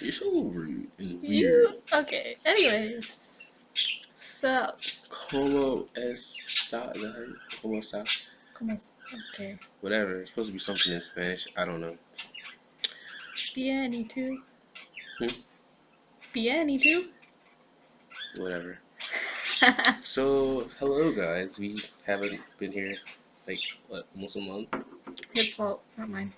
You're so rude and You weird. okay? Anyways, so Como está? Is that how you? Como está? okay. Whatever. It's supposed to be something in Spanish. I don't know. Bien, y tú? Hmm? Bien, y tú? Whatever. So, hello guys. We haven't been here like what, almost a month. His fault, not mine.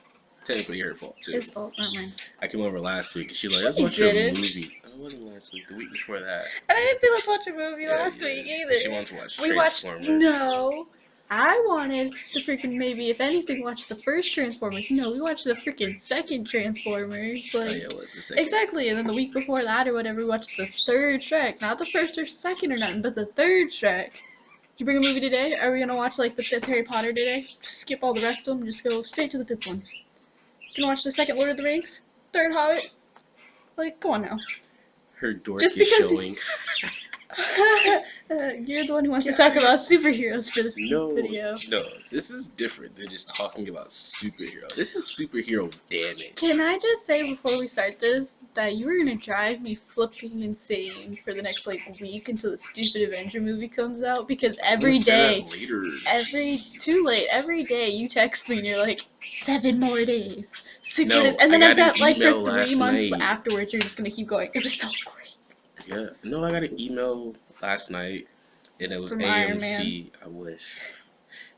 Technically your fault too. His fault, not mine. I came over last week and she's like, let's You watch a didn't. movie. No, it wasn't last week. The week before that. And I didn't say let's watch a movie Yeah, last yeah. week either. She wanted to watch We watched Transformers. no. I wanted to freaking maybe, if anything, watch the first Transformers. No, we watched the freaking second Transformers. Oh Like yeah, it was the second. exactly, and then the week before that or whatever, we watched the third Shrek. Not the first or second or nothing, but the third Shrek. Did you bring a movie today? Are we gonna watch like the fifth Harry Potter today? Just skip all the rest of them, just go straight to the fifth one. Gonna watch the second Lord of the Rings, third Hobbit. Like, come on now. Her dork Just is because showing. You're the one who wants to talk about superheroes for this video. No, this is different than just talking about superhero. This is superhero damage. Can I just say before we start this that you are gonna drive me flipping insane for the next like week until the stupid Avenger movie comes out? Because every day, too late. Every day you text me and you're like 7 more days, 6 more days, and then I bet like for 3 months afterwards you're just gonna keep going. It was so great. Yeah, no, I got an email last night, and it was From AMC. I wish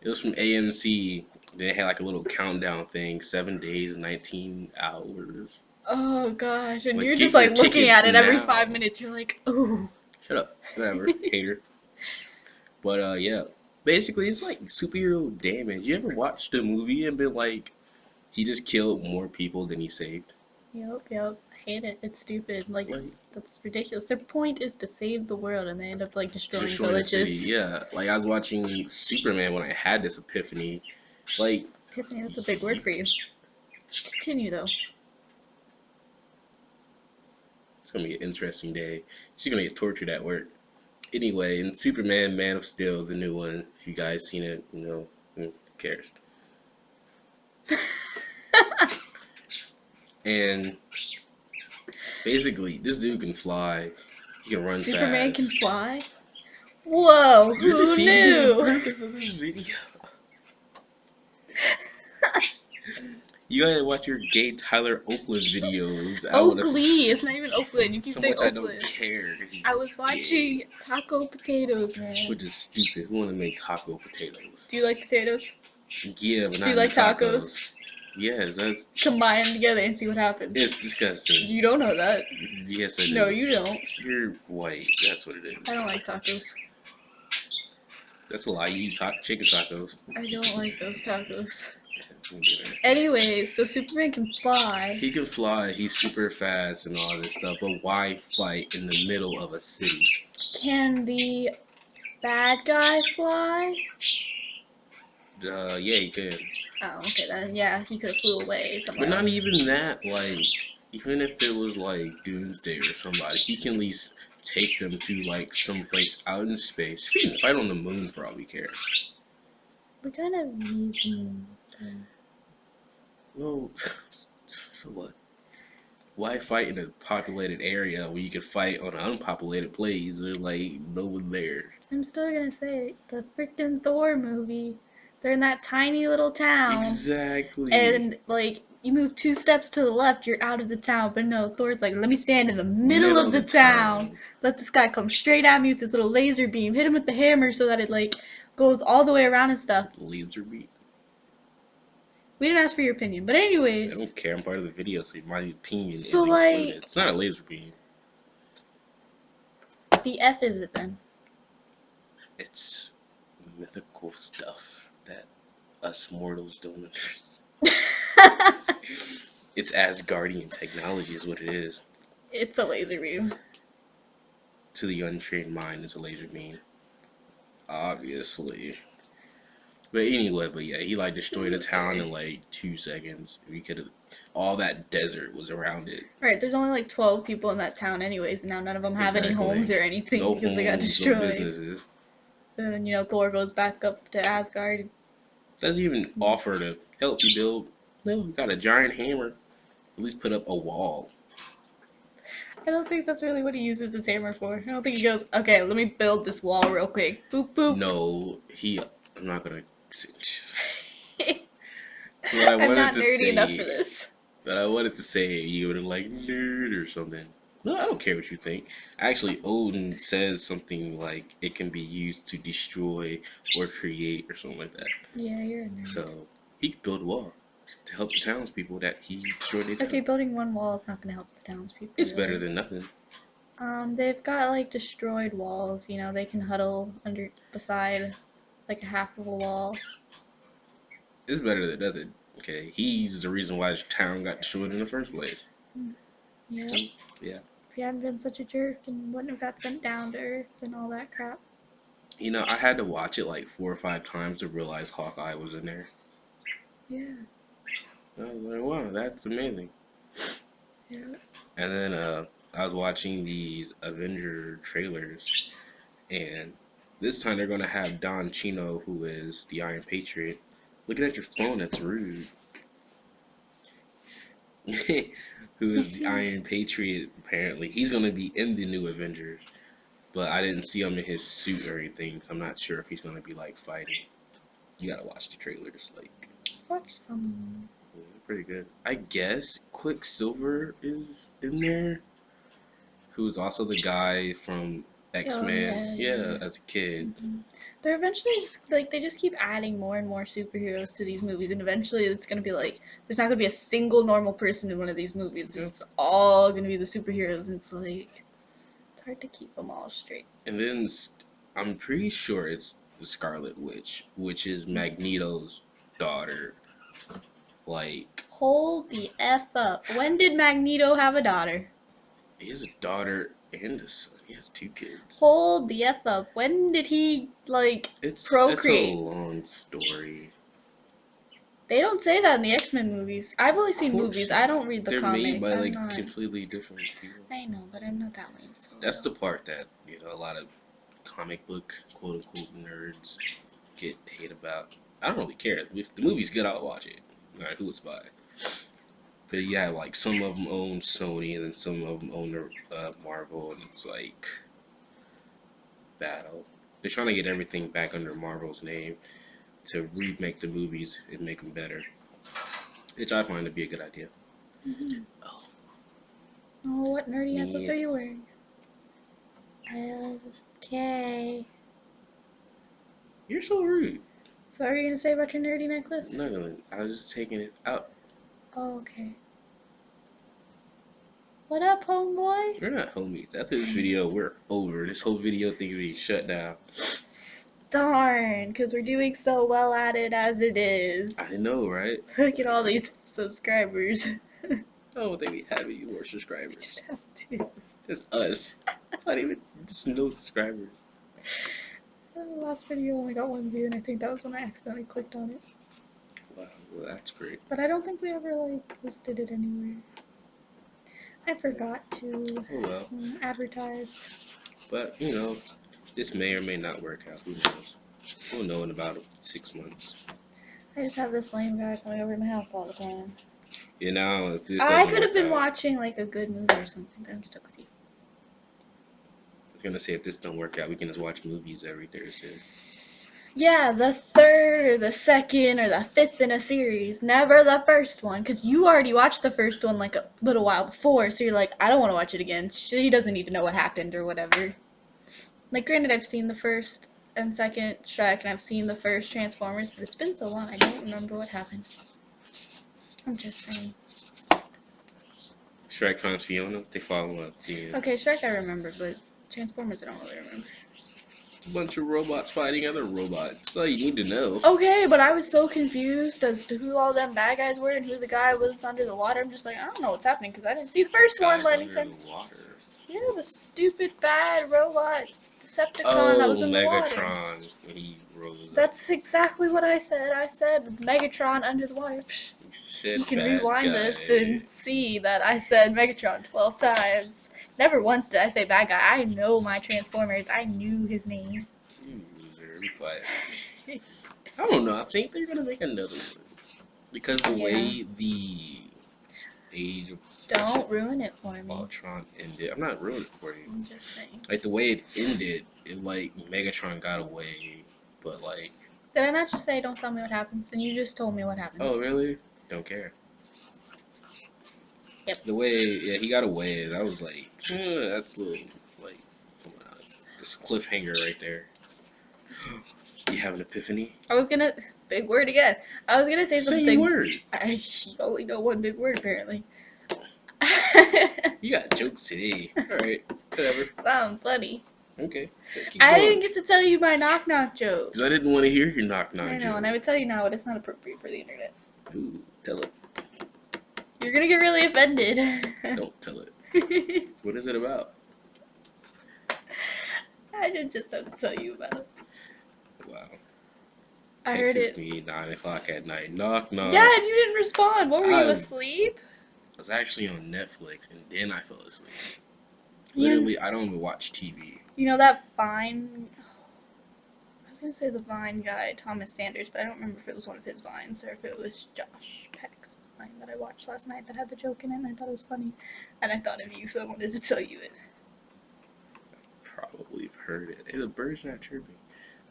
it was from AMC. They had like a little countdown thing: 7 days, 19 hours. Oh gosh, and Like, you're get just like your looking at it tickets every now. 5 minutes. You're like, ooh. Shut up, whatever, hater. But yeah, basically it's like superhero damage. You ever watched a movie and been like, he just killed more people than he saved? Yep. I hate it. It's stupid. Like, Like, that's ridiculous. Their point is to save the world, and they end up like destroying the villages. city. Yeah, like I was watching Superman when I had this epiphany. Like, Epiphany, that's a big word for you. Continue though. it's gonna be an interesting day. She's gonna get tortured at work. Anyway, in Superman, Man of Steel, the new one. If you guys seen it, you know, who cares? And basically, this dude can fly. He can run Superman fast. can fly? Whoa, You're who defeating knew? the purpose of this video. You gotta watch your gay Tyler Oakland videos. Oakley, it's not even Oakland. You keep So saying much I don't Oakland. care. 'Cause he's I was gay. watching Taco Potatoes, man. Which is stupid. Who wanna make taco potatoes? Do you like potatoes? Yeah, but not Do you like tacos. tacos? Yes, that's. Combine them together and see what happens. It's disgusting. You don't know that. Yes, I do. No, you don't. You're white. That's what it is. I don't like tacos. That's a lie. You eat chicken tacos. I don't like those tacos. Anyways, so Superman can fly. He can fly. He's super fast and all this stuff. But why fight in the middle of a city? Can the bad guy fly? Yeah, he can. Oh, okay then. Yeah, he could have flew away somewhere But not else. even that. Like, even if it was like Doomsday or somebody, he can at least take them to like someplace out in space. He can fight on the moon for all we care. We kind of need him. Well, so what? Why fight in a populated area where you could fight on an unpopulated place? There's like no one there. I'm still gonna say the freaking Thor movie. They're in that tiny little town. Exactly. And like you move 2 steps to the left, you're out of the town. But no, Thor's like, let me stand in the middle of the town. Let this guy come straight at me with his little laser beam. Hit him with the hammer so that it like goes all the way around and stuff. Laser beam. We didn't ask for your opinion, but anyways. I don't care. I'm part of the video, so my opinion is So, included. like, It's not a laser beam. The F is it then? It's mythical stuff that us mortals don't understand. It's Asgardian technology is what it is. It's a laser beam. To the untrained mind, it's a laser beam. Obviously. But anyway, yeah, he like destroyed a town in like 2 seconds. We could have, all that desert was around it. Right, there's only like 12 people in that town anyways, and now none of them have any homes or anything No because they got homes, no destroyed. businesses. And then, you know, Thor goes back up to Asgard. Doesn't even offer to help you build. No, we got a giant hammer. At least put up a wall. I don't think that's really what he uses his hammer for. I don't think he goes, okay, let me build this wall real quick. Boop, boop. No, I'm not gonna. What I I'm wanted not to nerdy say, enough for this. but I wanted to say you would have like nerd or something. No, I don't care what you think. Actually, Odin says something like it can be used to destroy or create or something like that. Yeah, you're a nerd. So he could build a wall to help the townspeople that he destroyed their town. Okay, building one wall is not going to help the townspeople. It's better than nothing. They've got like destroyed walls. You know, they can huddle beside like a half of a wall. It's better than nothing. Okay, he's the reason why his town got destroyed in the first place. Yeah. Yeah. If he hadn't been such a jerk and wouldn't have got sent down to Earth and all that crap. You know, I had to watch it like 4 or 5 times to realize Hawkeye was in there. Yeah. I was like, wow, that's amazing. Yeah. And then I was watching these Avenger trailers, and this time they're gonna have Don Chino, who is the Iron Patriot. Looking at your phone, that's rude. Who is the Iron Patriot? Apparently, he's gonna be in the new Avengers, but I didn't see him in his suit or anything, so I'm not sure if he's gonna be like fighting. You gotta watch the trailers, like. Watch some. Yeah, pretty good. I guess Quicksilver is in there, who's also the guy from X-Men. Yeah, as a kid. Mm-hmm. They're eventually just like they just keep adding more and more superheroes to these movies, and eventually it's gonna be like there's not gonna be a single normal person in one of these movies. It's all gonna be the superheroes, and it's like it's hard to keep them all straight. And then I'm pretty sure it's the Scarlet Witch, which is Magneto's daughter. Like, hold the F up. When did Magneto have a daughter? He has a daughter and a son. He has 2 kids. Hold the F up. When did he procreate? It's a long story. They don't say that in the X-Men movies. I've only seen movies. I don't read the comics. They're made by like completely different people. I know, but I'm not that lame. So that's the part that a lot of comic book quote unquote nerds get hate about. I don't really care. If the movie's good, I'll watch it, no matter who it's by. But yeah, like some of them own Sony, and then some of them own Marvel, and it's like battle. They're trying to get everything back under Marvel's name to remake the movies and make them better, which I find to be a good idea. Mm-hmm. Oh, what nerdy necklace are you wearing? Okay. You're so rude. So what are you gonna say about your nerdy necklace? No, I was just taking it out. Oh, okay. What up, homeboy? We're not homies. After this video, we're over. This whole video thing will be shut down. Darn, because we're doing so well at it as it is. I know, right? Look at all these subscribers. Oh, they be having you more subscribers. Just have to. It's us. It's not even just no subscribers. The last video only got 1 view, and I think that was when I accidentally clicked on it. Wow, well, that's great. But I don't think we ever posted it anywhere. I forgot to advertise. But this may or may not work out. Who knows? We'll know in about 6 months. I just have this lame guy coming over to my house all the time. If this I could have been watching like a good movie or something, but I'm stuck with you. I was gonna say, if this don't work out, we can just watch movies every Thursday. Yeah, the 3rd or the 2nd or the 5th in a series. Never the first one, because you already watched the first one like a little while before, so you're like, I don't want to watch it again. She doesn't need to know what happened or whatever. Like, granted, I've seen the first and second Shrek, and I've seen the first Transformers, but it's been so long, I don't remember what happened. I'm just saying. Shrek finds Fiona. They fall in love. Yeah. Okay, Shrek I remember, but Transformers I don't really remember. A bunch of robots fighting other robots. That's all you need to know. Okay, but I was so confused as to who all them bad guys were and who the guy was under the water. I'm just like, I don't know what's happening because I didn't see the first one. But under the water. Yeah, the stupid bad robot Decepticon that was in the water. Megatron. When he rose up. That's exactly what I said. I said Megatron under the water. You can rewind this and see that I said Megatron 12 times. Never once did I say bad guy. I know my Transformers. I knew his name. You loser. Be quiet. I don't know. I think they're going to make another one. Because the way the Age of Don't ruin it for me. Ultron ended. I'm not ruining it for you. I'm just saying. Like the way it ended, it like Megatron got away, but like. Did I not just say don't tell me what happens? And you just told me what happened. Oh really? Don't care. Yep. The way he got away, and I was like, that's a little like, come on, this cliffhanger right there. You have an epiphany? I was gonna big word again. I was gonna say something. Say word. I only know one big word apparently. You got jokes today. Alright, whatever. Sound funny. Okay. I didn't get to tell you my knock knock joke. Because I didn't want to hear your knock knock I know, joke. and I would tell you now, but it's not appropriate for the internet. Ooh, tell it. You're gonna get really offended. Don't tell it. What is it about? I just have to tell you about it. Wow. I heard Texas it. me 9 o'clock at night. Knock knock. Yeah, and you didn't respond. What were you, asleep? I was actually on Netflix, and then I fell asleep. You- Literally, I don't even watch TV. You know that Vine? I was gonna say the Vine guy, Thomas Sanders, but I don't remember if it was one of his Vines or if it was Josh Peck's Vine that I watched last night that had the joke in it, and I thought it was funny. And I thought of you, so I wanted to tell you it. Probably have heard it. Hey, the bird's not chirping.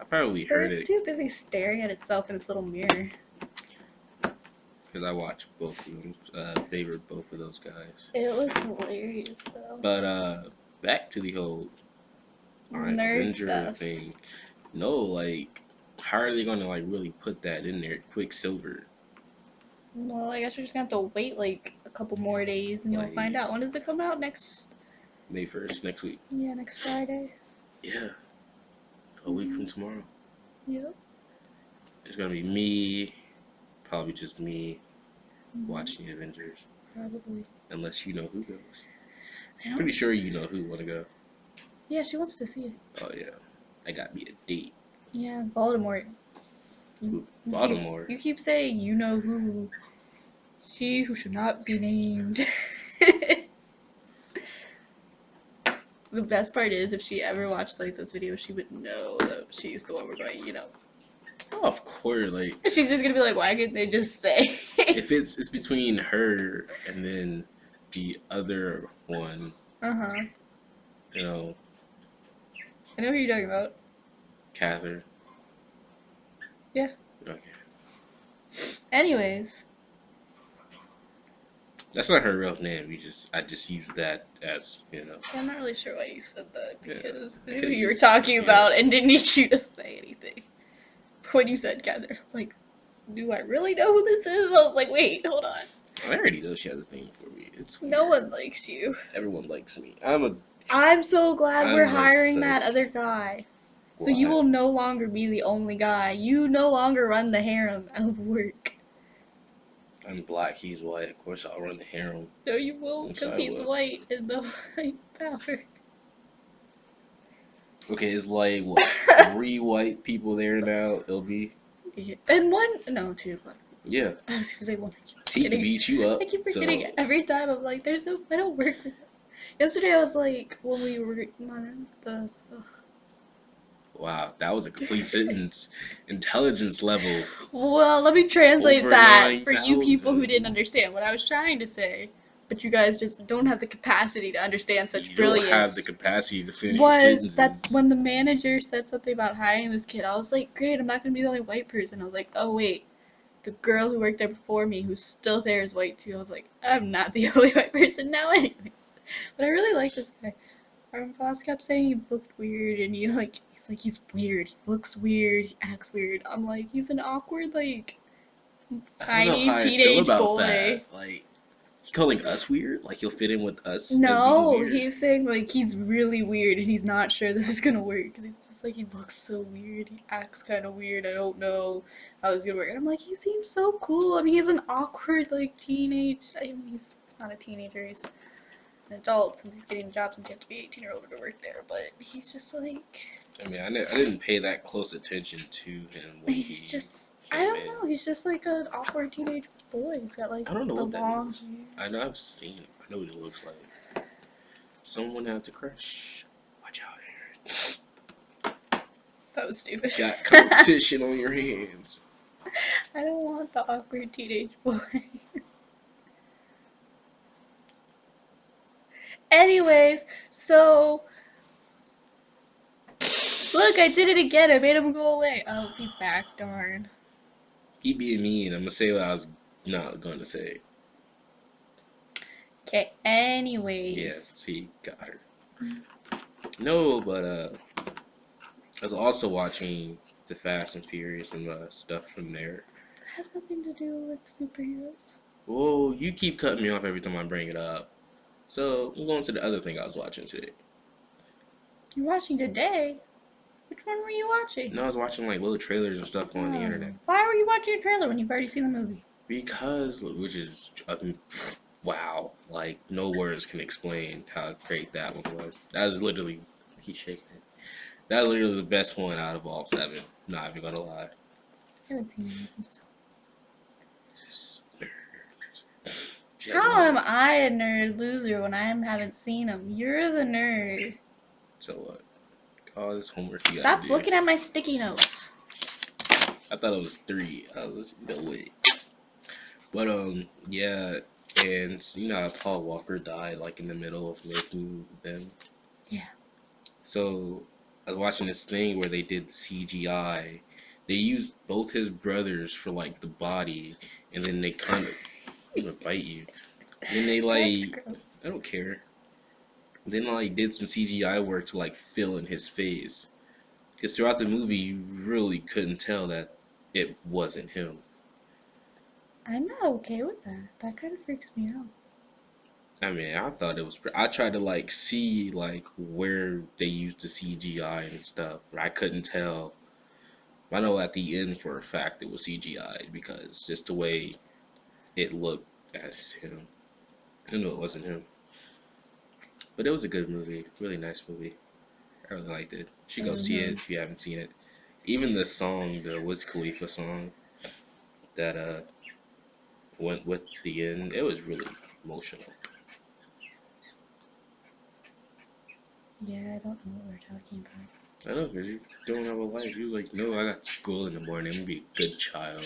I probably heard Bird's it too busy staring at itself in its little mirror. because I watched both of them. Favored both of those guys. It was hilarious, though. But back to the whole Nerd Avenger stuff. thing. No, like, how are they gonna like really put that in there? Quicksilver. Well, I guess we're just gonna have to wait like a couple more days, and you'll Like- find out. When does it come out? Next? May 1st, next week. Yeah, next Friday. Yeah. A week from tomorrow. Yep. It's gonna be me, probably just me, watching the Avengers. Probably. Unless you know who goes. I don't. Pretty sure you know who wanna go. Yeah, she wants to see it. Oh yeah. I got me a date. Yeah, Voldemort. Ooh, Baltimore. You keep saying you know who. She who should not be named. The best part is if she ever watched like this video, she would know that she's the one we're going, you know. Oh, of course, like She's just gonna be like, why couldn't they just say? if it's between her and then the other one, Uh-huh. you know, I know who you're talking about. Catherine. Yeah. Okay. Anyways. That's not her real name. I just used that as, you know. I'm not really sure why you said that Yeah, because I I knew could've who you were used- talking yeah. about and didn't need you to say anything. When you said Catherine, I was like, do I really know who this is? I was like, wait, hold on. I already know she has a thing for me. It's No weird. one likes you. Everyone likes me. I'm so glad I'm we're like hiring that such- other guy. So you Why? will no longer be the only guy. You no longer run the harem of work. I'm black. He's white. Of course, I'll run the harem. No, you won't, Yes, because I he's will. white in the white power. Okay, it's like what 3 white people there now. It'll be And two black. yeah. I was gonna say one. He can kidding. beat you up. I keep so forgetting it every time. I'm like, I don't work with him. Yesterday I was like, when we were on wow, that was a complete sentence. Intelligence level. Well, let me translate Over that for you people who 9,000. didn't understand what I was trying to say. But you guys just don't have the capacity to understand such You brilliance. don't have the capacity to finish your sentences. That's when the manager said something about hiring this kid. I was like, great, I'm not gonna be the only white person. I was like, oh wait, the girl who worked there before me, who's still there, is white too. I was like, I'm not the only white person now, anyways. But I really like this guy. Our boss kept saying he looked weird, and he's he's weird. He looks weird. He acts weird. I'm like, he's an awkward like I don't know tiny how I feel teenage about boy. that. Like, he calling us weird? Like he'll fit in with us? No, as being weird? he's saying like he's really weird and he's not sure this is gonna work. Cause he's just like he looks so weird. He acts kind of weird. I don't know how this is gonna work. And I'm like, he seems so cool. I mean, he's an awkward like teenage. I mean, he's not a teenager. He's an adult since he's getting a job since you have to be 18 or older to work there. But he's just like I mean, I didn't pay that close attention to him when he's he just came I don't in. know. He's just like an awkward teenage boy. He's got like I don't know the what that long is. hair. I know I've seen him. I know what he looks like. Someone had to crush. Watch out, Aaron. That was stupid. You got competition on your hands. I don't want the awkward teenage boy. Anyways, so look, I did it again. I made him go away. Oh, he's back. Darn. Keep being mean. I'm gonna say what I was not gonna say. Okay. Anyways. Yeah. See, got her. No, but I was also watching the Fast and Furious and stuff from there. That has nothing to do with superheroes. Whoa, you keep cutting me off every time I bring it up. So I'm going to the other thing I was watching today. You're watching today? Which one were you watching? No, I was watching like little trailers and stuff on the internet. Why were you watching a trailer when you've already seen the movie? Because, which is, wow, like no words can explain how great that one was. That was literally, he's shaking it. That was literally the best one out of all 7. Not even gonna lie. I haven't seen any of them still. How am I a nerd loser when I haven't seen them? You're the nerd. So what? All this homework you Stop gotta do. looking at my sticky notes. I thought it was 3. I was no way. But yeah, and you know how Paul Walker died like in the middle of making them. Yeah. So I was watching this thing where they did the CGI. They used both his brothers for like the body, and then they kind of even bite you. And then they like I don't care. Then like did some CGI work to like fill in his face, because throughout the movie you really couldn't tell that it wasn't him. I'm not okay with that. That kind of freaks me out. I mean, I thought it was. I tried to like see like where they used the CGI and stuff, but I couldn't tell. I know at the end for a fact it was CGI because just the way it looked as him. I knew it wasn't him. But it was a good movie, really nice movie. I really liked it. You should go see it if you haven't seen it. Even the song, the Wiz Khalifa song, that went with the end, it was really emotional. Yeah, I don't know what we're talking about. I know, because you don't have a life. You was like, no, I got school in the morning. I'm going to be a good child.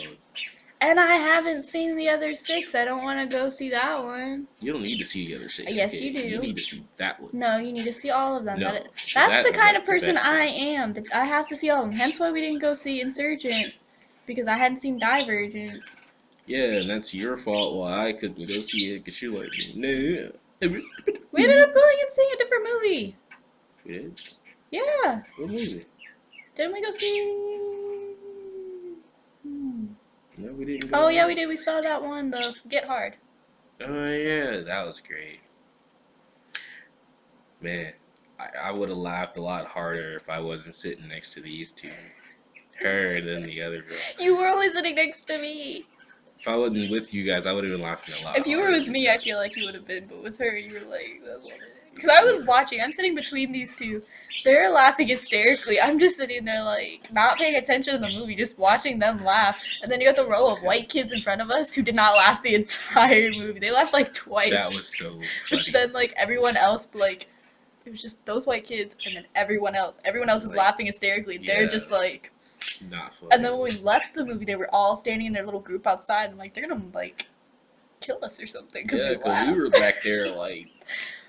And I haven't seen the other 6. I don't want to go see that one. You don't need to see the other 6. Yes, you do. You need to see that one. No, you need to see all of them. No, that's the kind of person I am. I have to see all of them. Hence why we didn't go see Insurgent. Because I hadn't seen Divergent. Yeah, and that's your fault why I couldn't go see it. Because you're like, no. We ended up going and seeing a different movie. We did? Yeah. What movie? Didn't we go see... No, we didn't go. Oh, yeah, we did. We saw that one, the Get Hard. Oh, yeah, that was great. Man, I would have laughed a lot harder if I wasn't sitting next to these two. Her and then the other girl. You were only sitting next to me. If I wasn't with you guys, I would have been laughing a lot. If you were with me, I feel like you would have been, but with her, you were like, because I was watching. I'm sitting between these two. They're laughing hysterically. I'm just sitting there, like, not paying attention to the movie, just watching them laugh. And then you got the row of white kids in front of us who did not laugh the entire movie. They laughed, like, twice. That was so funny. Which then, like, everyone else, like, it was just those white kids and then everyone else. Everyone else is like, laughing hysterically. Yeah, they're just, like... Not funny. And then when we left the movie, they were all standing in their little group outside. I'm like, they're gonna, like, kill us or something. Cause we were back there, like,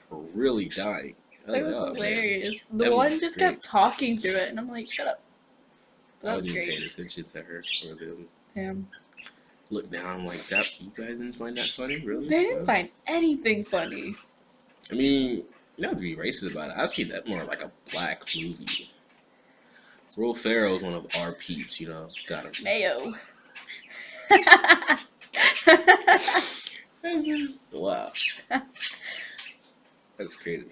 really dying. It was hilarious. Man. The one just kept talking through it, and I'm like, shut up. But that was great. I wasn't paying attention to her or them. Damn. Look down, I'm like, that. You guys didn't find that funny, really? They didn't find anything funny. I mean, you don't have to be racist about it. I see that more like a black movie. Will Ferrell's one of our peeps, you know. Got him. Mayo. Wow. That's crazy.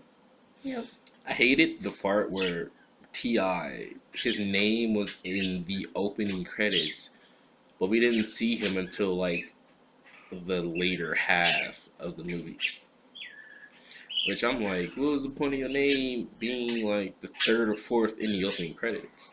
Yep. I hated the part where T.I., his name was in the opening credits, but we didn't see him until, like, the later half of the movie. Which I'm like, what was the point of your name being, like, the 3rd or 4th in the opening credits?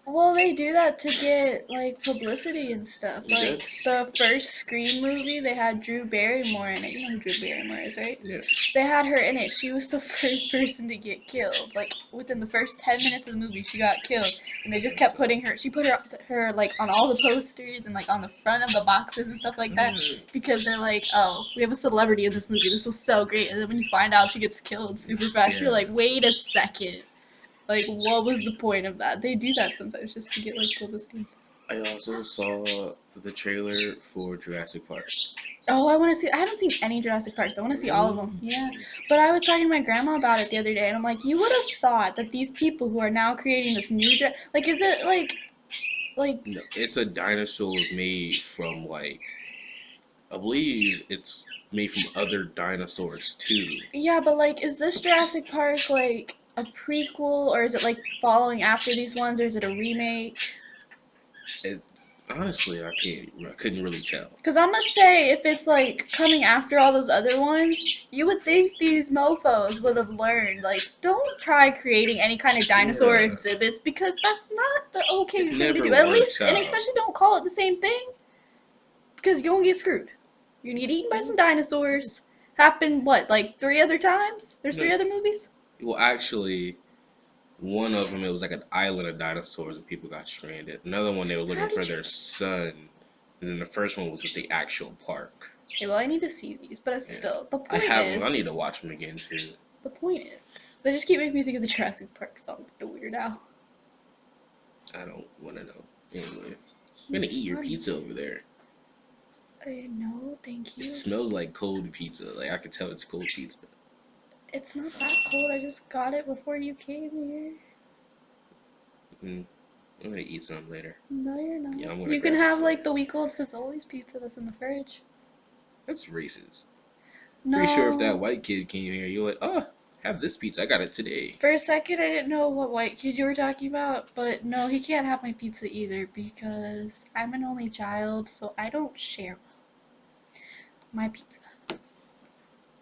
Well, they do that to get, like, publicity and stuff. Like, That's... the first Scream movie, they had Drew Barrymore in it. You know who Drew Barrymore is, right? Yeah. They had her in it. She was the first person to get killed. Like, within the first 10 minutes of the movie, she got killed. And they just kept putting her, she put her like, on all the posters and, like, on the front of the boxes and stuff like that. Because they're like, oh, we have a celebrity in this movie. This was so great. And then when you find out she gets killed super fast, you're like, wait a second. Like, what was the point of that? They do that sometimes just to get, like, publicity. I also saw the trailer for Jurassic Park. Oh, I want to see. I haven't seen any Jurassic Parks. I want to see all of them. Yeah, but I was talking to my grandma about it the other day, and I'm like, you would have thought that these people who are now creating this new like, is it like? No, it's a dinosaur made from, like, I believe it's made from other dinosaurs too. Yeah, but like, is this Jurassic Park like a prequel, or is it like following after these ones, or is it a remake? It's honestly, I couldn't really tell. Because I'm gonna say, if it's like coming after all those other ones, you would think these mofos would have learned, like, don't try creating any kind of dinosaur exhibits, because that's not the okay thing to do. At least, and especially don't call it the same thing, because you're gonna get screwed. You're gonna get eaten by some dinosaurs. Happened, what, like 3 other times? There's 3 other movies? Well, actually, one of them, it was like an island of dinosaurs and people got stranded. Another one, they were looking for their son. And then the first one was just the actual park. Okay, well, I need to see these, but still, the point is... I need to watch them again, too. The point is, they just keep making me think of the Jurassic Park song, the Weird Al. I don't want to know. Anyway, I'm gonna eat your pizza over there. No, thank you. It smells like cold pizza. Like, I can tell it's cold pizza. It's not that cold. I just got it before you came here. I'm gonna eat some later. No, you're not. Yeah, I'm gonna. You can have like the week-old Fazoli's pizza that's in the fridge. That's racist. No. Pretty sure if that white kid came here, you're like, oh, have this pizza. I got it today. For a second, I didn't know what white kid you were talking about, but no, he can't have my pizza either because I'm an only child, so I don't share my pizza.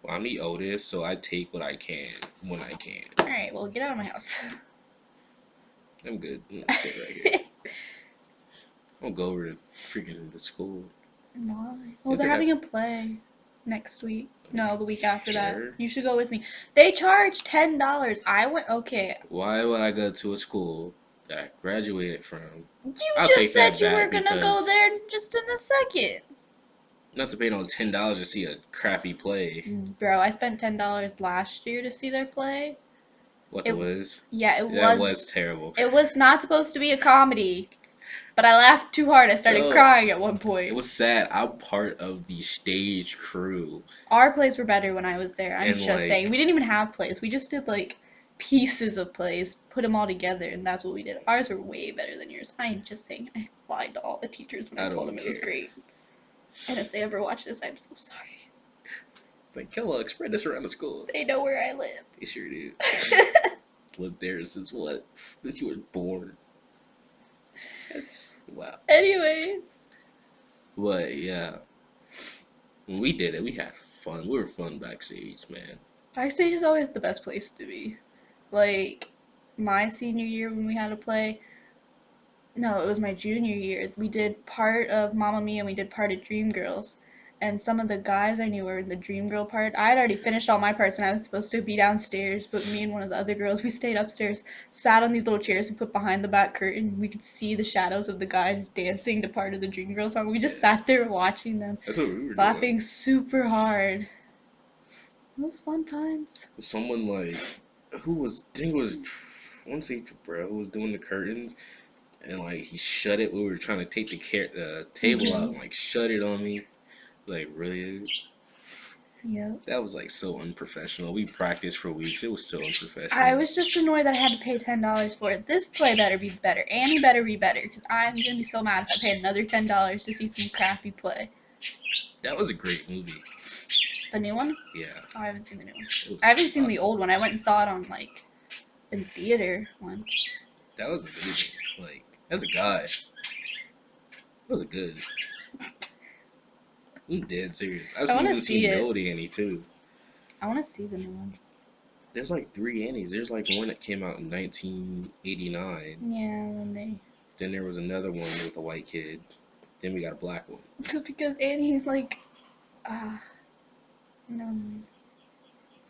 Well, I'm the oldest, so I take what I can when I can. Alright, well, get out of my house. I'm good. I'm gonna sit right here. I'll go over to freaking the school. Why? Well, they're having a play next week. No, the week after that. You should go with me. They charge $10. I went, okay. Why would I go to a school that I graduated from? You just said you were gonna go there just in a second. Not to pay no $10 to see a crappy play. Bro, I spent $10 last year to see their play. It was? Yeah, That was terrible. It was not supposed to be a comedy. But I laughed too hard. I started crying at one point. It was sad. I'm part of the stage crew. Our plays were better when I was there. I'm just saying. We didn't even have plays. We just did, like, pieces of plays, put them all together, and that's what we did. Ours were way better than yours. I'm just saying. I lied to all the teachers when I told them it was great. And if they ever watch this, I'm so sorry. Like, Kellogg, spread this around the school. They know where I live. They sure do. Lived there since what? Since you were born. That's wow. Anyways. But yeah. When we did it, we had fun. We were fun backstage, man. Backstage is always the best place to be. Like, my senior year when we had to play. No, it was my junior year. We did part of Mamma Mia and we did part of Dreamgirls. And some of the guys I knew were in the Dreamgirl part. I had already finished all my parts and I was supposed to be downstairs. But me and one of the other girls, we stayed upstairs, sat on these little chairs we put behind the back curtain. We could see the shadows of the guys dancing to part of the Dreamgirl song. We just sat there watching them. That's what we were laughing super hard. It was fun times. Someone like, who was, I think it was, I want to say Jabril, who was doing the curtains. And, like, he shut it. We were trying to take the table out and, like, shut it on me. Like, really? Yeah. That was, like, so unprofessional. We practiced for weeks. It was so unprofessional. I was just annoyed that I had to pay $10 for it. This play better be better. Annie better be better. Because I'm going to be so mad if I pay another $10 to see some crappy play. That was a great movie. The new one? Yeah. Oh, I haven't seen the new one. I haven't seen the old one. I went and saw it on, like, in theater once. That was amazing. Like, as a guy, that was good. I'm dead serious. I've seen the old Annie too. I want to see the new one. There's like 3 Annies. There's like one that came out in 1989. Yeah, and then Then there was another one with a white kid. Then we got a black one. Because Annie's like, no.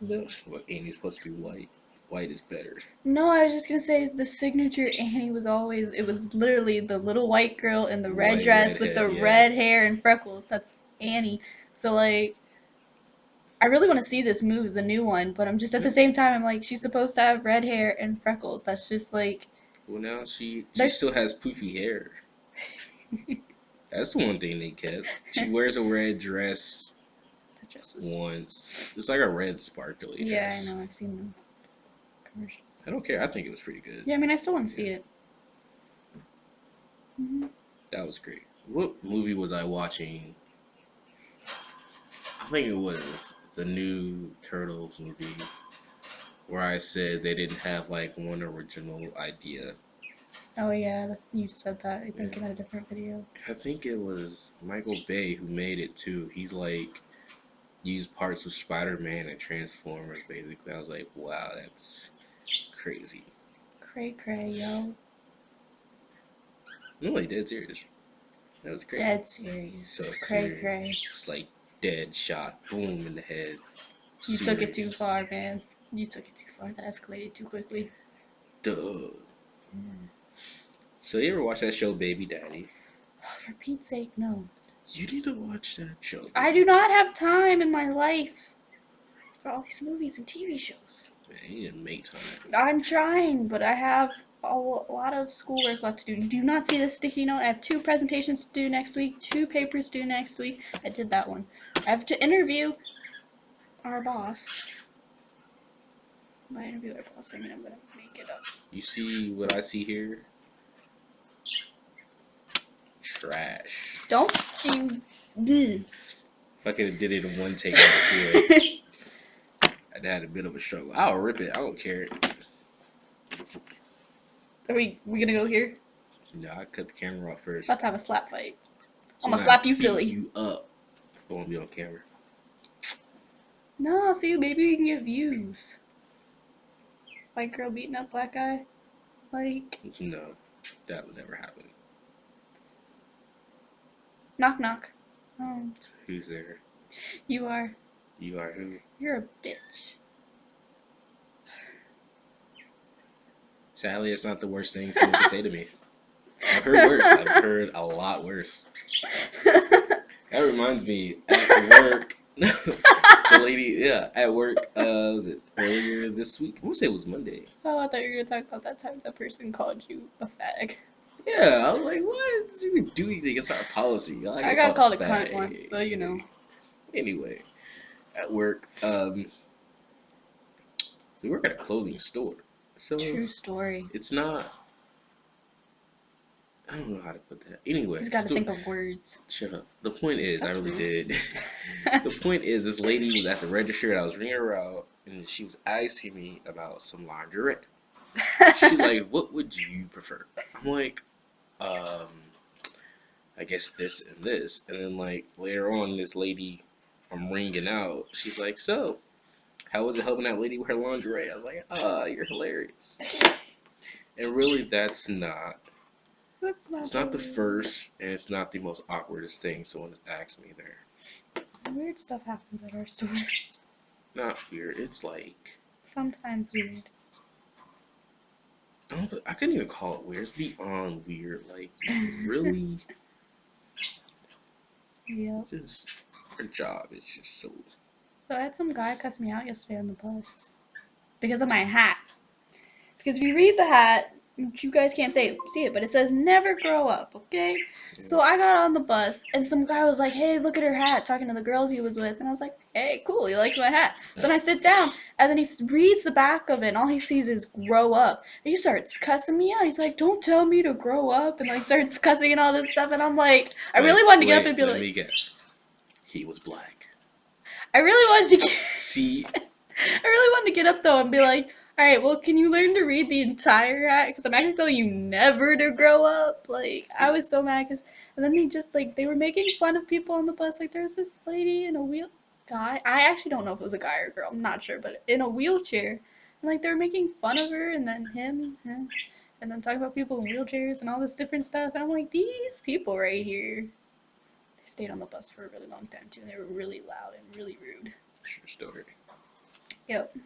No. Well, Annie's supposed to be white. White is better. No, I was just gonna say the signature Annie was always, it was literally the little white girl in the red dress with the red hair and freckles. That's Annie. So, like, I really want to see this movie, the new one, but I'm just at the same time, I'm like, she's supposed to have red hair and freckles. That's just like. Well, now she still has poofy hair. That's the one thing they kept. She wears a red dress. That dress was once. It's like a red sparkly dress. Yeah, I know. I've seen them. Commercials. I don't care. I think it was pretty good. Yeah, I mean, I still want to see it. Mm-hmm. That was great. What movie was I watching? I think it was the new Turtle movie, where I said they didn't have like one original idea. Oh yeah, you said that. I think in a different video. I think it was Michael Bay who made it too. He's like used parts of Spider-Man and Transformers. Basically, I was like, wow, that's crazy. Cray, yo. No, he dead serious. That was crazy. Dead serious. So cray. It's like dead shot, boom in the head. You took it too far, man. You took it too far. That escalated too quickly. Duh. So you ever watch that show, Baby Daddy? For Pete's sake, no. You need to watch that show. I do not have time in my life for all these movies and TV shows. Man, you didn't make time. I'm trying, but I have a lot of schoolwork left to do. Do you not see this sticky note? I have 2 presentations to do next week, 2 papers due next week. I did that one. I have to interview our boss. By interview our boss, I mean I'm gonna make it up. You see what I see here? Trash. Don't you... If I could have did it in one take, I'd do it. I'd had a bit of a struggle. I'll rip it. I don't care. Are we gonna go here? No, I cut the camera off first. About to have a slap fight. I'm gonna slap you silly. You up. I won't be on camera. No, see, maybe we can get views. White girl beating up black guy? Like... No, that would never happen. Knock, knock. Oh. Who's there? You are. You are who? You're a bitch. Sadly, it's not the worst thing someone could say to me. I've heard worse. I've heard a lot worse. That reminds me, at work, the lady, at work, was it earlier this week? I want to say it was Monday. Oh, I thought you were going to talk about that time that person called you a fag. Yeah, I was like, what? It doesn't even do anything. It's our policy. I got called a cunt once, so you know. Anyway, at work, so we work at a clothing store. So true story. It's not. I don't know how to put that. Anyway, he's got to think of words. Shut up. The point is, That's I really rude. did. The point is, this lady was at the register, and I was ringing her out, and she was asking me about some lingerie. She's like, "What would you prefer?" I'm like, I guess this and this. And then like later on, this lady I'm ringing out, she's like, "So, how was it helping that lady with her lingerie?" I was like, you're hilarious. And really, that's not. It's not the first, and it's not the most awkwardest thing someone has asked me there. Weird stuff happens at our store. Not weird. It's like sometimes weird. I couldn't even call it weird. It's beyond weird. Like really. Yeah. Just her job is just so. So I had some guy cuss me out yesterday on the bus because of my hat. Because if you read the hat, you guys can't see it, but it says never grow up, okay? Yeah. So I got on the bus, and some guy was like, hey, look at her hat, talking to the girls he was with. And I was like, hey, cool, he likes my hat. So then I sit down, and then he reads the back of it, and all he sees is grow up. And he starts cussing me out. He's like, don't tell me to grow up, and like starts cussing and all this stuff. And I'm like, I really wanted to get up and be like... Let me guess. He was black. I really wanted to get... See? I really wanted to get up, though, and be like... Alright, well, can you learn to read the entire hat? Because I'm actually telling you never to grow up. Like, I was so mad. And then they were making fun of people on the bus. Like, there was this lady in a guy. I actually don't know if it was a guy or a girl. I'm not sure. But in a wheelchair. And, like, they were making fun of her. And then him. And and then talking about people in wheelchairs and all this different stuff. And I'm like, these people right here, they stayed on the bus for a really long time too, and they were really loud and really rude. Sure story. Yep.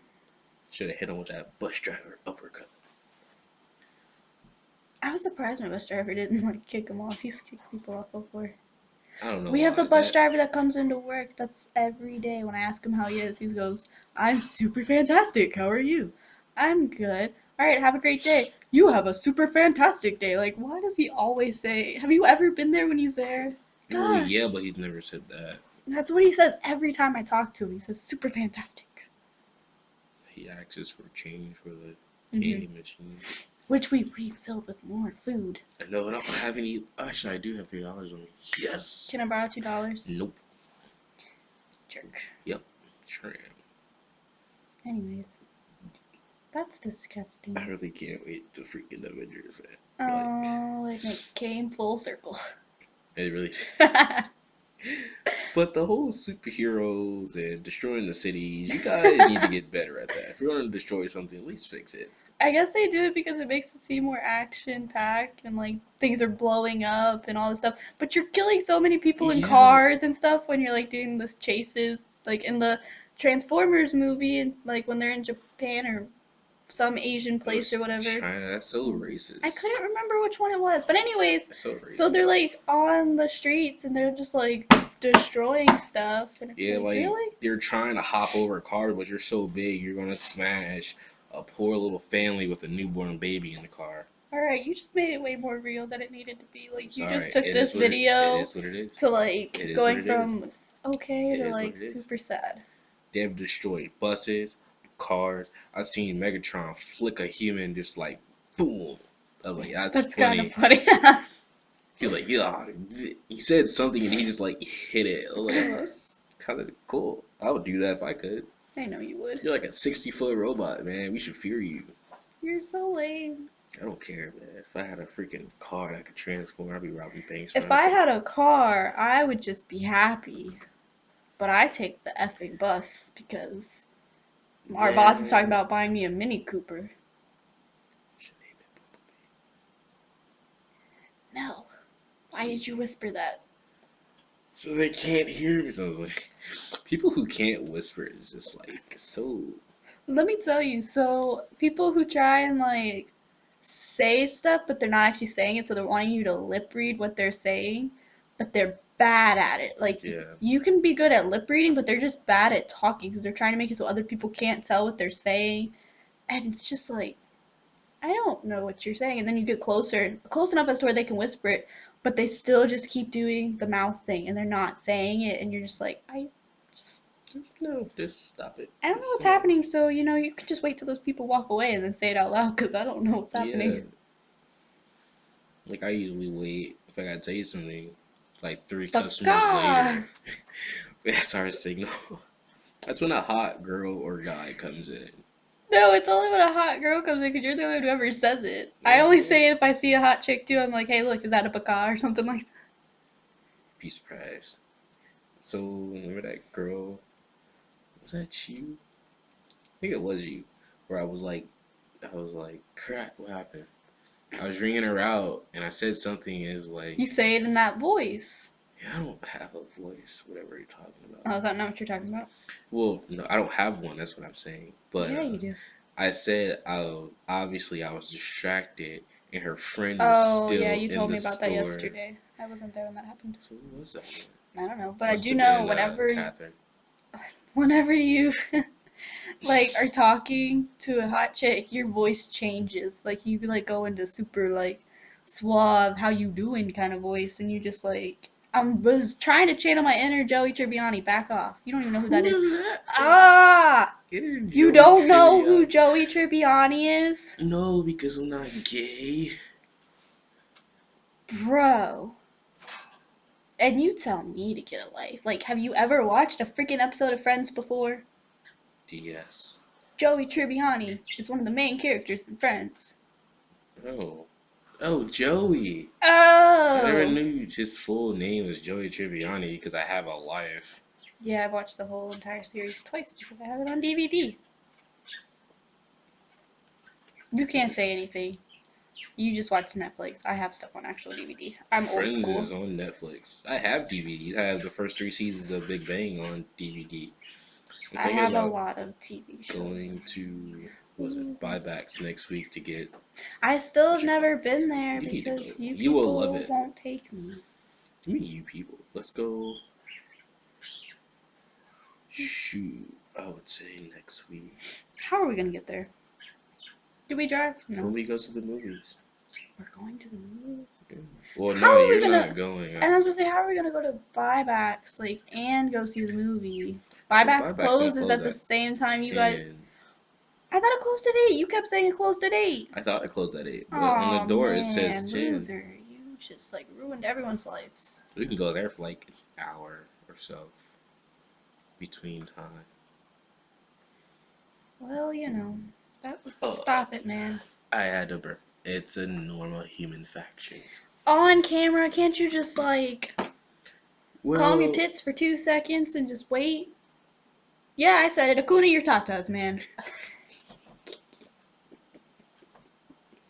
Should have hit him with that bus driver uppercut. I was surprised my bus driver didn't like kick him off. He's kicked people off before. I don't know. We have the bus driver that comes into work. That's every day. When I ask him how he is, he goes, "I'm super fantastic. How are you?" "I'm good." "All right, have a great day." "You have a super fantastic day." Like, why does he always say? Have you ever been there when he's there? Gosh. Yeah, but he's never said that. That's what he says every time I talk to him. He says, "Super fantastic." He asks for change for the candy machine. Which we refilled with more food. No, I don't have any. Actually, I do have $3 on me. Yes. Can I borrow $2? Nope. Jerk. Yep. Sure am. Anyways, that's disgusting. I really can't wait to freaking Avengers, man. Oh, like it came full circle. It really. But the whole superheroes and destroying the cities, you guys need to get better at that. If you're going to destroy something, at least fix it. I guess they do it because it makes it seem more action-packed and, like, things are blowing up and all this stuff. But you're killing so many people in cars and stuff when you're, like, doing this chases. Like, in the Transformers movie, and like, when they're in Japan or some Asian place or whatever. China, that's so racist. I couldn't remember which one it was. But anyways, so they're, like, on the streets and they're just, like, destroying stuff. And it's really? They're trying to hop over cars, but you're so big, you're going to smash a poor little family with a newborn baby in the car. Alright, you just made it way more real than it needed to be. Like, you just took this video to, like, going from okay to, like, super sad. They have destroyed buses, cars. I've seen Megatron flick a human just like, boom. I was like, that's kind of funny. He was like, yeah. He said something and he just, like, hit it. I was like, oh, that's kind of cool. I would do that if I could. I know you would. You're like a 60-foot robot, man. We should fear you. You're so lame. I don't care, man. If I had a freaking car that could transform, I'd be robbing banks. If I had a car, I would just be happy. But I take the effing bus because our boss is talking about buying me a Mini Cooper. Should name it Bumblebee. No. Why did you whisper that? So they can't hear me. So I was like, people who can't whisper is just like so. Let me tell you. So people who try and like say stuff, but they're not actually saying it, so they're wanting you to lip read what they're saying, but they're bad at it. Like you can be good at lip reading, but they're just bad at talking because they're trying to make it so other people can't tell what they're saying, and it's just like, I don't know what you're saying. And then you get close enough as to where they can whisper it, but they still just keep doing the mouth thing and they're not saying it, and you're just like, just stop it. I don't know what's happening, so you could just wait till those people walk away and then say it out loud because I don't know what's happening. Like I usually wait if I gotta tell you something. Like 3 customers later. That's our signal. That's when a hot girl or guy comes in. No, it's only when a hot girl comes in because you're the only one who ever says it. I only say it if I see a hot chick too. I'm like, hey, look, is that a baka or something like that? Be surprised. So, remember that girl? Was that you? I think it was you. Where I was like, crap, what happened? I was ringing her out, and I said something, and it was like... You say it in that voice. Yeah, I don't have a voice, whatever you're talking about. Oh, is that not what you're talking about? Well, no, I don't have one, that's what I'm saying. But yeah, you do. I said, obviously I was distracted, and her friend was still in the store. Oh, yeah, you told me about that yesterday. I wasn't there when that happened. So what was that? I don't know, but I do know whenever you... like are talking to a hot chick, your voice changes. Like you like go into super like suave, how you doing kind of voice, and you just like was trying to channel my inner Joey Tribbiani. Back off. You don't even know who that is. You don't know who Joey Tribbiani is? No, because I'm not gay. Bro. And you tell me to get a life. Like, have you ever watched a freaking episode of Friends before? Yes. Joey Tribbiani is one of the main characters in Friends. Oh, Joey. Oh. I never knew his full name was Joey Tribbiani because I have a life. Yeah, I've watched the whole entire series twice because I have it on DVD. You can't say anything. You just watch Netflix. I have stuff on actual DVD. I'm Friends old school. is on Netflix. I have DVDs. I have the first 3 seasons of Big Bang on DVD. I have a lot of TV shows. Going to buybacks next week to get. I still have never been there because you people will love it. Won't take me. Give me you people. Let's go. Shoot, I would say next week. How are we gonna get there? Do we drive? No. When we go to the movies. We're going to the movies? Yeah. Well, how no, are we you're gonna, not going. And I was gonna say, how are we gonna go to buybacks, like, and go see the movie? Buybacks closes at the same time you guys. I thought it closed at 8. You kept saying it closed at 8. I thought it closed at 8, but on the door it says 10. Loser. You just like ruined everyone's lives. We can go there for like an hour or so between time. Well, you know, stop it, man. I had to burp. It's a normal human faction. On camera, can't you just like calm your tits for 2 seconds and just wait? Yeah, I said it. Akuna your tatas, man.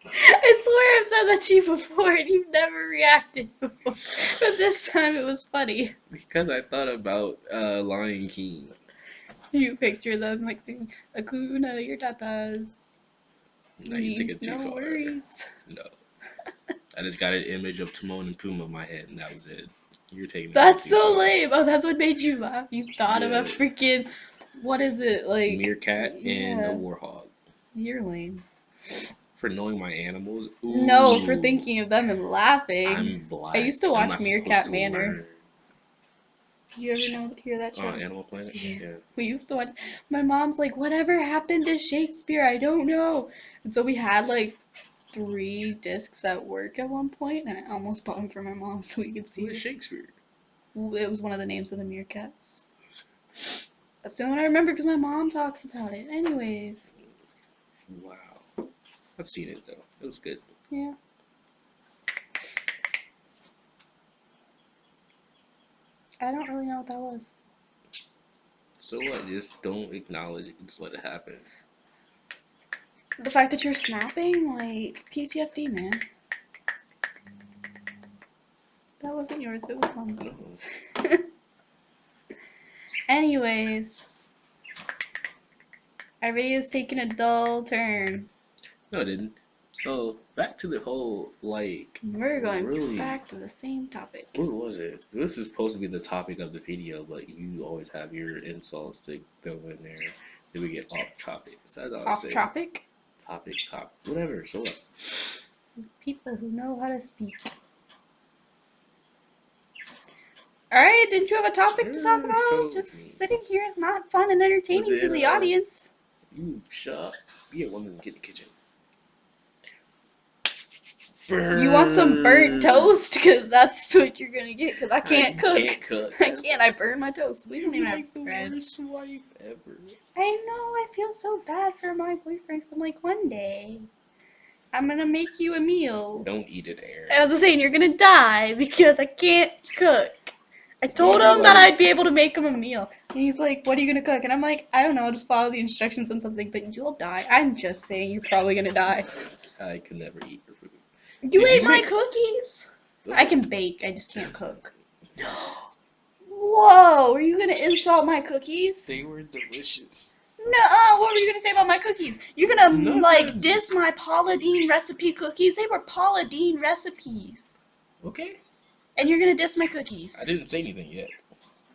I swear I've said that to you before and you've never reacted before. But this time it was funny. Because I thought about Lion King. You picture them like singing Akuna your tatas. No, you took it too far. Worries. No. I just got an image of Timon and Pumbaa in my head and that was it. You're taking it That's so far. lame. Oh, that's what made you laugh. You thought of a freaking, what is it, like? Meerkat and a warhog. You're lame. For knowing my animals? Ooh. No, for thinking of them and laughing. I'm black. I used to watch Meerkat Manor. Did you ever hear that show? Animal Planet? Yeah. We used to watch. My mom's like, whatever happened to Shakespeare? I don't know. And so we had like 3 discs at work at one point, and I almost bought them for my mom so we could see Who is Shakespeare? It was one of the names of the meerkats. That's the only one I remember because my mom talks about it. Anyways. Wow. I've seen it though. It was good. Yeah. I don't really know what that was. So what? Just don't acknowledge it. Just let it happen. The fact that you're snapping, like, PTFD, man. That wasn't yours, it was mine. No. Anyways. Our video's taking a dull turn. No, it didn't. So, back to the whole, like... We're going back to the same topic. What was it? This is supposed to be the topic of the video, but you always have your insults to throw in there. Then we get off topic. So off topic? Topic. Whatever, so what? People who know how to speak. Alright, didn't you have a topic to talk about? So just sitting here is not fun and entertaining to the audience. You shut up. Be a woman and get in the kitchen. You want some burnt toast? Because that's what you're going to get, because I can't cook. I can't. I burn my toast. We don't even have bread. The worst wife ever. I know. I feel so bad for my boyfriend. So I'm like, one day, I'm going to make you a meal. Don't eat it, Aaron. I was saying, you're going to die because I can't cook. I told him that I'd be able to make him a meal. And he's like, what are you going to cook? And I'm like, I don't know. I'll just follow the instructions on something, but you'll die. I'm just saying you're probably going to die. I could never eat your food. You ate my cookies? I can bake. I just can't cook. Whoa! Were you going to insult my cookies? They were delicious. No, what were you going to say about my cookies? You're going to, like, diss my Paula Deen recipe cookies? They were Paula Deen recipes. Okay. And you're going to diss my cookies. I didn't say anything yet.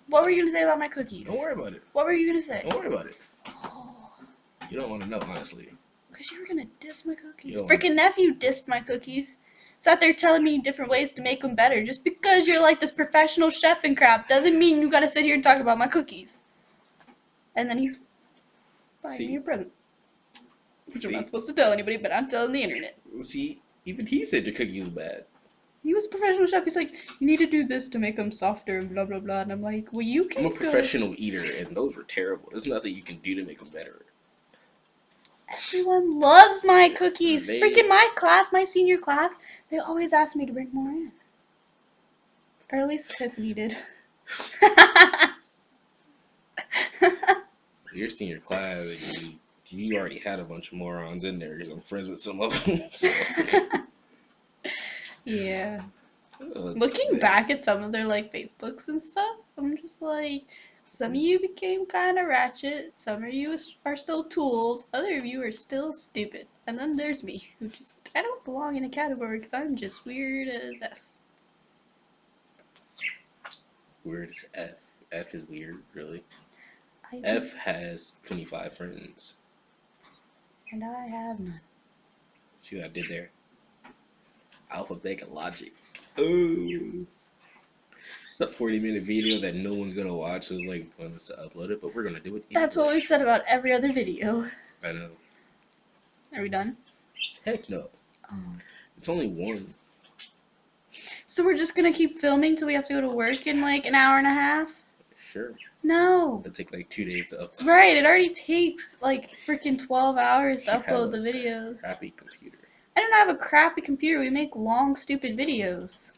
What were you going to say about my cookies? Don't worry about it. What were you going to say? Don't worry about it. Oh. You don't want to know, honestly. Because you were going to diss my cookies. Freaking nephew dissed my cookies. Sat there telling me different ways to make them better. Just because you're like this professional chef and crap doesn't mean you got to sit here and talk about my cookies. And then he's buying me a present. Which I'm not supposed to tell anybody, but I'm telling the internet. See, even he said your cookie was bad. He was a professional chef. He's like, you need to do this to make them softer and blah, blah, blah. And I'm like, well, you can I'm a professional eater, and those were terrible. There's nothing you can do to make them better. Everyone loves my cookies. Freaking my class, my senior class, they always ask me to bring more in. Or at least Tiffany did. Your senior class, You already had a bunch of morons in there because I'm friends with some of them. So. Yeah. Oh, Looking man. back at some of their like Facebooks and stuff, I'm just like, some of you became kind of ratchet. Some of you are still tools. Other of you are still stupid. And then there's me, who just I don't belong in a category because I'm just weird as f. Weird as F. F is weird, really. I F has 25 friends. And I have none. See what I did there? Alphabetic logic. Oh. It's a 40-minute video that no one's gonna watch, so it's like pointless to upload it, but we're gonna do it anyway. That's what we've said about every other video. I know. Are we done? Heck no. Oh. It's only one. So we're just gonna keep filming till we have to go to work in like an hour and a half? Sure. No. It'll take like 2 days to upload. Right, it already takes like freaking 12 hours to You have upload the a videos. Crappy computer. I don't have a crappy computer. We make long, stupid videos.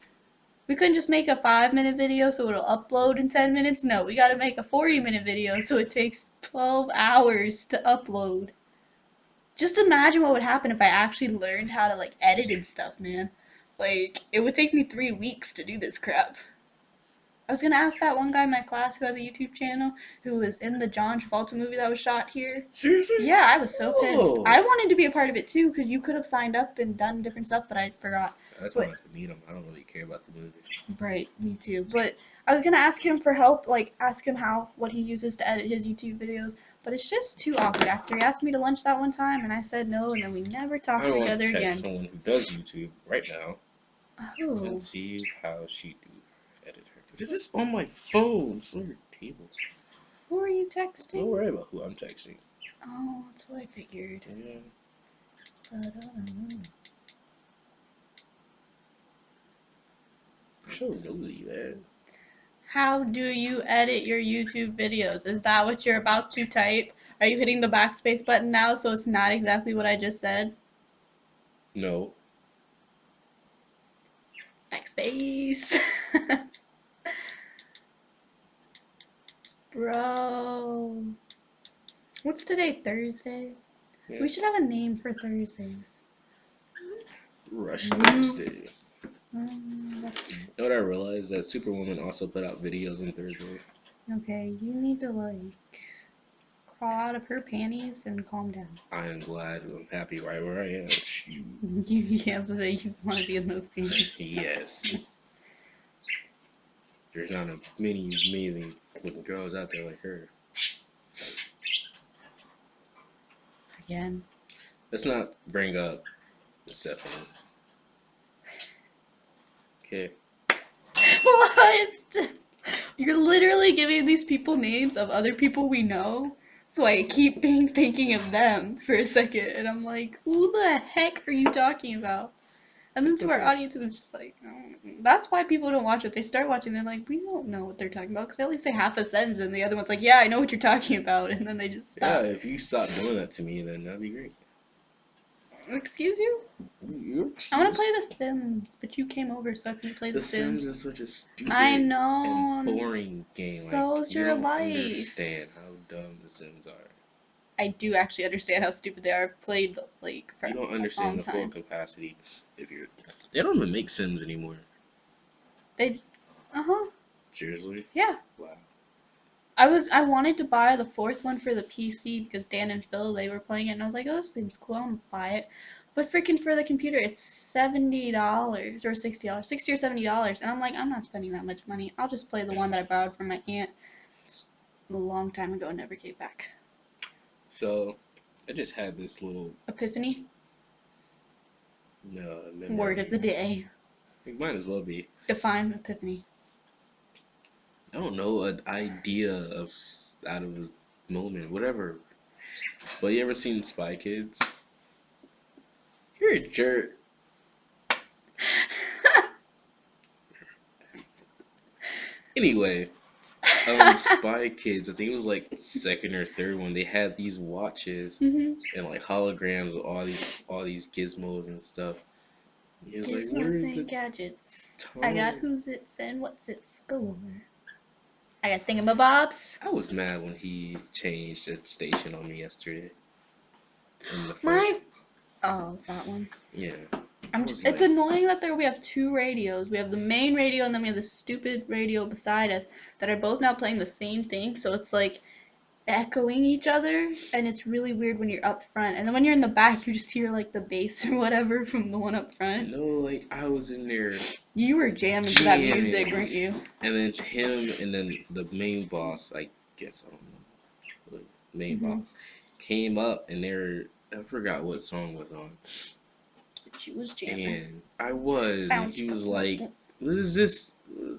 We couldn't just make a 5-minute video so it'll upload in 10 minutes. No, we gotta make a 40-minute video so it takes 12 hours to upload. Just imagine what would happen if I actually learned how to like edit and stuff, man. Like, it would take me 3 weeks to do this crap. I was gonna ask that one guy in my class who has a YouTube channel who was in the John Travolta movie that was shot here. Seriously? Yeah, I was so pissed. Whoa. I wanted to be a part of it too because you could have signed up and done different stuff, but I forgot. That's why I have to meet him. I don't really care about the movie. Right, me too. But I was gonna ask him for help, like ask him what he uses to edit his YouTube videos. But it's just too awkward. After he asked me to lunch that one time, and I said no, and then we never talked to each other check again. someone who does YouTube right now Oh. and see how she do edit her. This is on my phone. It's on your table. Who are you texting? Don't worry about who I'm texting. Oh, that's what I figured. Yeah. But, You're so nosy, man. how do you edit your YouTube videos? Is that what you're about to type? Are you hitting the backspace button now so it's not exactly what I just said? No. Backspace. Bro. What's today? Thursday? Yeah. We should have a name for Thursdays. Rush Thursday. Um, You know what I realized? That Superwoman also put out videos on Thursday. okay, you need to like crawl out of her panties and calm down. I am glad. I'm happy right where I am. Shoot. You can't say you want to be in those panties. Yes. There's not many amazing looking girls out there like her. Again. Let's not bring up Stephanie. Okay. What? You're literally giving these people names of other people we know. So I keep thinking of them for a second, and I'm like, who the heck are you talking about? And then to our audience, it was just like, oh. That's why people don't watch it. They start watching, they're like, we don't know what they're talking about, because they only say half a sentence, and the other one's like, yeah, I know what you're talking about, and then they just Yeah, stop. if you stop doing that to me, then that'd be great. Excuse you? I want to play The Sims, but you came over, so I can play The Sims. The Sims is such a stupid I know. and boring game. So's like, you your don't life. understand how dumb The Sims are. I do actually understand how stupid they are. I've played like for You don't a long understand the full time. capacity if you're. They don't even make Sims anymore. They, Seriously? yeah. Wow. I wanted to buy the 4th one for the PC because Dan and Phil, they were playing it, and I was like, oh, this seems cool, I'm gonna buy it. But freaking for the computer, it's $70 or $60, $60 or $70, and I'm like, I'm not spending that much money. I'll just play the one that I borrowed from my aunt. It's a long time ago, and never came back. So, I just had this little Epiphany? memory. Word of the day. It might as well be. Define epiphany. I don't know, an idea of out of a moment, whatever. But you ever seen Spy Kids? You're a jerk. Anyway, Spy Kids, I think it was like 2nd or 3rd one. They had these watches and like holograms of all these gizmos and stuff. He was like, Gizmos and gadgets. I got who's its and what's its galore. I got thingamabobs. I was mad when he changed the station on me yesterday. in the front. Oh, that one. Yeah. It's annoying that we have two radios. We have the main radio and then we have the stupid radio beside us that are both now playing the same thing. So it's like echoing each other, and it's really weird when you're up front. And then when you're in the back, you just hear like the bass or whatever from the one up front. No, like I was in there. You were jamming to that music, weren't you? And then him, and then the main boss, I guess I don't know, the main boss came up, and I forgot what song was on. She was jamming. And I was, and he was like, "What is this?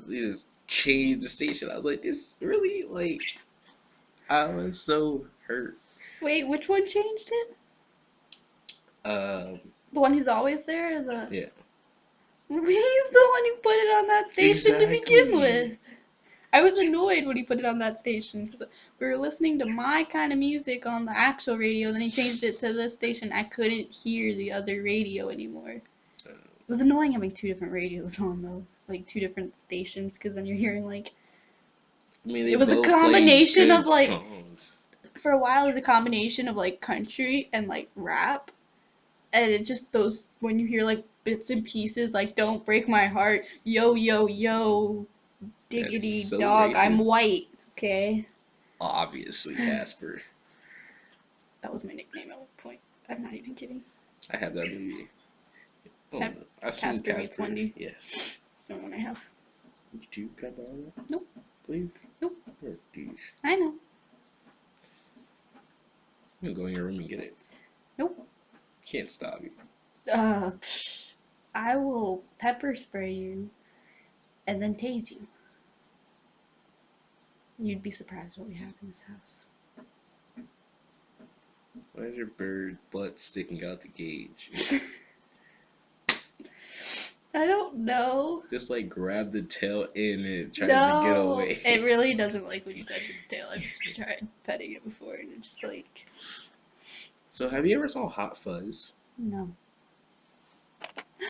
This changed the station." I was like, "This really like." I was so hurt. Wait, which one changed it? The one who's always there, or the yeah. He's the one who put it on that station to begin with. I was annoyed when he put it on that station because we were listening to my kind of music on the actual radio. Then he changed it to this station. I couldn't hear the other radio anymore. It was annoying having two different radios on though, like two different stations, because then you're hearing like. I mean, it was a combination of like. Songs. For a while, it was a combination of like country and like rap, and it just those when you hear like bits and pieces like "Don't Break My Heart," "Yo Yo Yo." Diggity so dog, racist. I'm white, okay? Obviously, Casper. That was my nickname at one point. I'm not even kidding. I have that movie. Oh, I've seen Casper meets Wendy. Yes. That's the one I have. Did you cut that? Nope. Please? Nope. You're a douche. I know. I'm gonna go in your room and get it. Nope. Can't stop you. I will pepper spray you and then tase you. You'd be surprised what we have in this house. Why is your bird butt sticking out the cage? I don't know. Just like grab the tail in and it tries to get away. It really doesn't like when you touch its tail. I've tried petting it before and it just like. So have you ever saw Hot Fuzz? No.